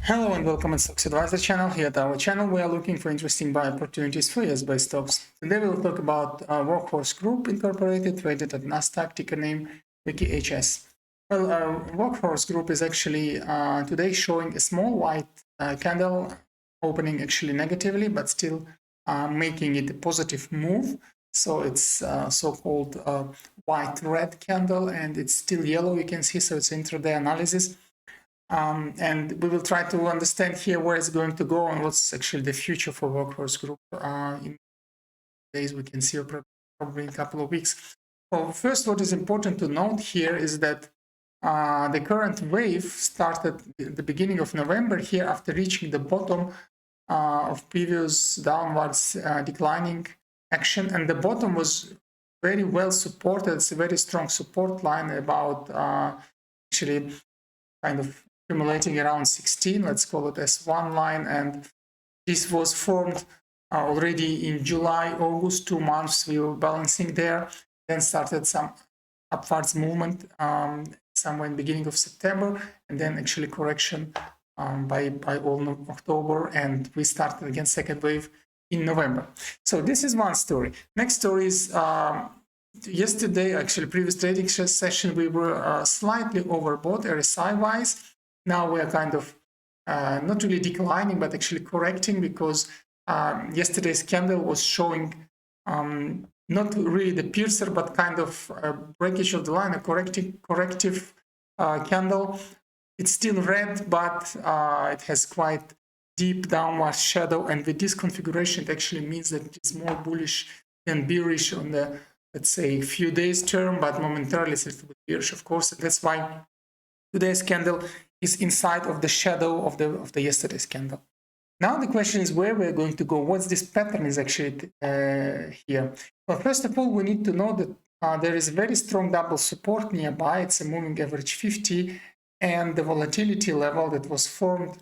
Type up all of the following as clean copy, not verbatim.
Hello and welcome to Stocks Advisor channel. Here at our channel, we are looking for interesting buy opportunities for US-based stocks. Today we'll talk about Workhorse Group Incorporated, traded at Nasdaq, ticker name WKHS. Well, Workhorse Group is actually today showing a small white candle, opening actually negatively, but still making it a positive move. So it's so-called white-red candle, and it's still yellow, you can see, so it's intraday analysis. And we will try to understand here where it's going to go and what's actually the future for Workhorse Group in days we can see, or probably in a couple of weeks. Well, first, what is important to note here is that the current wave started at the beginning of November here after reaching the bottom of previous downwards declining action, and the bottom was very well supported. It's a very strong support line, about actually kind of accumulating around 16, let's call it S1 line, and this was formed already in July, August, 2 months we were balancing there, then started some upwards movement somewhere in the beginning of September, and then actually correction by all of October, and we started again second wave in November. So this is one story. Next story is yesterday, actually previous trading session, we were slightly overbought RSI wise. Now we are kind of not really declining, but actually correcting, because yesterday's candle was showing not really the piercer, but kind of a breakage of the line, a corrective candle. It's still red, but it has quite deep downward shadow, and with this configuration, it actually means that it's more bullish than bearish on the, let's say, few days term, but momentarily it's a little bit bearish, of course. And that's why today's candle is inside of the shadow of the yesterday's candle. Now the question is where we're going to go. What's this pattern is actually here? Well, first of all, we need to know that there is a very strong double support nearby. It's a moving average 50, and the volatility level that was formed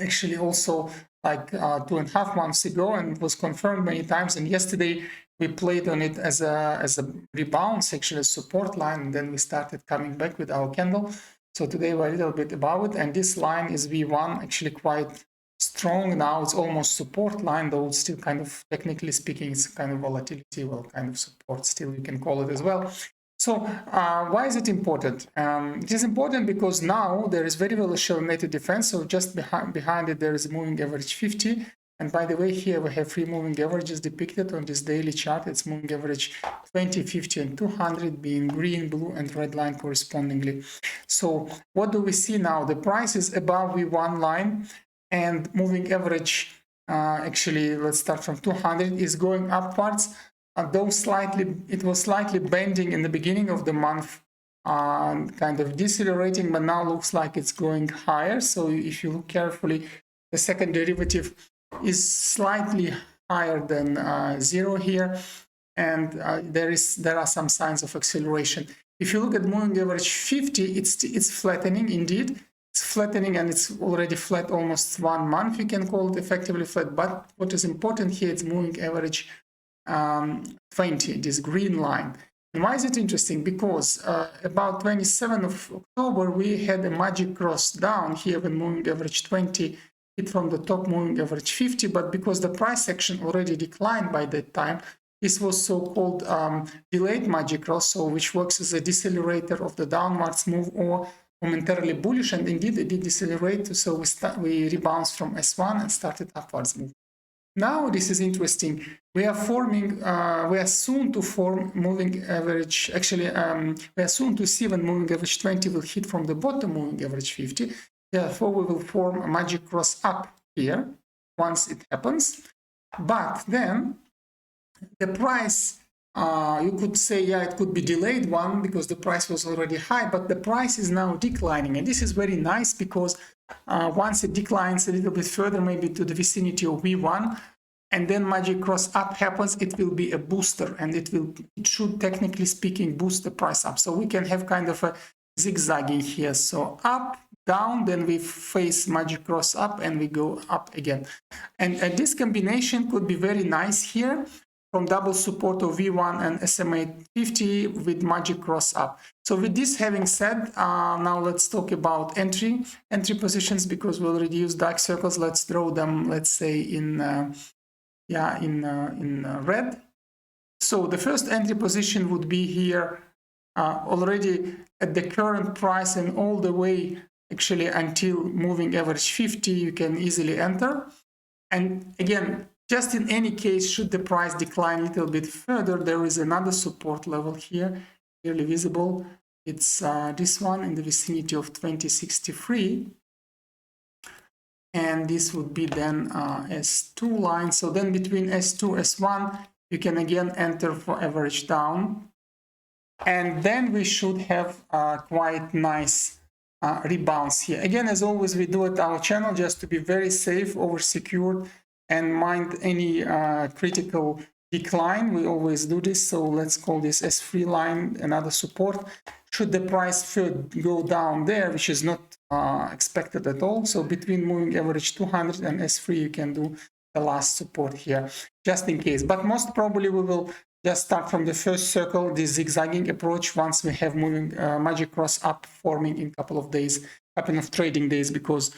actually also like 2.5 months ago, and was confirmed many times. And yesterday we played on it as a rebound, actually a support line, and then we started coming back with our candle. So today we're a little bit above it, and this line is V1, actually quite strong now. It's almost support line, though it's still kind of, technically speaking, it's kind of volatility, well, kind of support still, you can call it as well. So why is it important? It is important because now there is very well native defense. So just behind it, there is a moving average 50. And by the way, here we have 3 moving averages depicted on this daily chart. It's moving average 20, 50, and 200 being green, blue, and red line correspondingly. So what do we see now? The price is above V1 line, and moving average, actually, let's start from 200, is going upwards. Though it was slightly bending in the beginning of the month, kind of decelerating, but now looks like it's going higher. So if you look carefully, the second derivative is slightly higher than 0 here, and there are some signs of acceleration. If you look at moving average 50, it's flattening indeed. It's flattening, and it's already flat almost 1 month. You can call it effectively flat. But what is important here, it's moving average 20, this green line. And why is it interesting? Because about 27th of October, we had a magic cross down here when moving average 20 hit from the top moving average 50, but because the price action already declined by that time, this was so-called delayed magic cross, so which works as a decelerator of the downwards move, or momentarily bullish, and indeed it did decelerate, so we rebounded from S1 and started upwards move. Now this is interesting. We are soon to form moving average, actually we are soon to see when moving average 20 will hit from the bottom moving average 50. Therefore, we will form a magic cross up here once it happens. But then the price, you could say, yeah, it could be delayed one because the price was already high, but the price is now declining. And this is very nice because once it declines a little bit further, maybe to the vicinity of V1, and then magic cross up happens, it will be a booster, and it should, technically speaking, boost the price up. So we can have kind of a zigzagging here. So up, down, then we face magic cross up, and we go up again. And this combination could be very nice here from double support of V1 and SMA 50 with magic cross up. So with this having said, now let's talk about entry positions, because we already used dark circles. Let's draw them, let's say in red. So the first entry position would be here already at the current price and all the way actually until moving average 50, you can easily enter. And again, just in any case, should the price decline a little bit further, there is another support level here, clearly visible. It's this one in the vicinity of 2063. And this would be then S2 line. So then between S2, S1, you can again enter for average down. And then we should have quite nice rebounds here. Again, as always, we do at our channel just to be very safe, over secured, and mind any critical decline. We always do this. So let's call this S3 line another support. Should the price first go down there, which is not expected at all. So between moving average 200 and S3, you can do the last support here, just in case. But most probably we will just start from the first circle, this zigzagging approach, once we have moving magic cross up forming in a couple of days, couple of trading days, because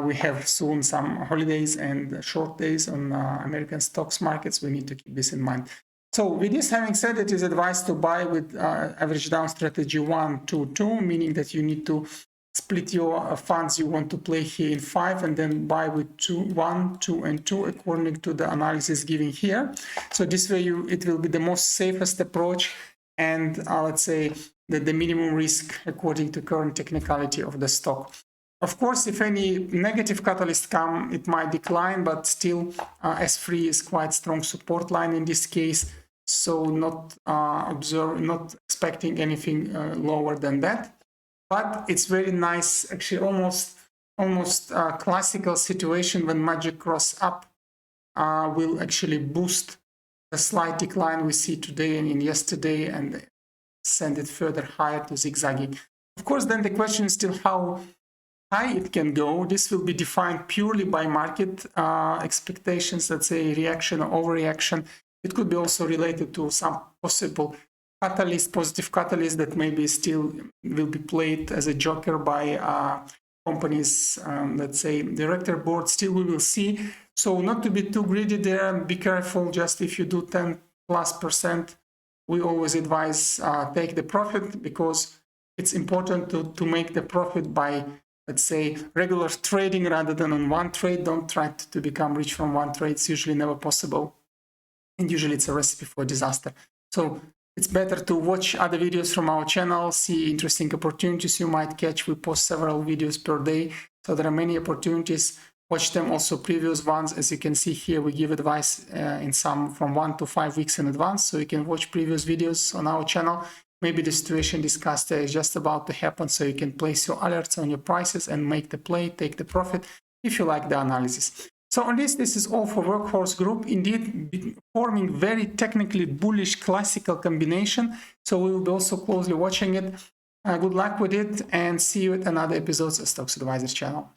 we have soon some holidays and short days on American stocks markets. We need to keep this in mind. So with this having said, it is advised to buy with average down strategy 1, 2, 2, meaning that you need to split your funds you want to play here in 5 and then buy with 2, 1, 2, and 2 according to the analysis given here. So this way it will be the most safest approach, and let's say that the minimum risk according to current technicality of the stock. Of course, if any negative catalyst come, it might decline, but still S3 is quite strong support line in this case. So not expecting anything lower than that. But it's very nice, actually almost classical situation when magic cross up will actually boost the slight decline we see today and in yesterday and send it further higher to zigzagging. Of course, then the question is still how high it can go. This will be defined purely by market expectations, let's say reaction or overreaction. It could be also related to some possible catalyst, positive catalyst that maybe still will be played as a joker by companies, let's say director board. Still we will see. So not to be too greedy there, be careful. Just if you do 10+%, we always advise take the profit, because it's important to make the profit by, let's say, regular trading rather than on one trade. Don't try to become rich from one trade. It's usually never possible. And usually it's a recipe for disaster. So it's better to watch other videos from our channel, see interesting opportunities you might catch. We post several videos per day, so there are many opportunities. Watch them, also previous ones. As you can see here, we give advice in some from 1 to 5 weeks in advance, so you can watch previous videos on our channel. Maybe the situation discussed there is just about to happen, so you can place your alerts on your prices and make the play, take the profit if you like the analysis. So on this is all for Workhorse Group. Indeed, forming very technically bullish classical combination. So we will be also closely watching it. Good luck with it, and see you at another episode of Stocks Advisors channel.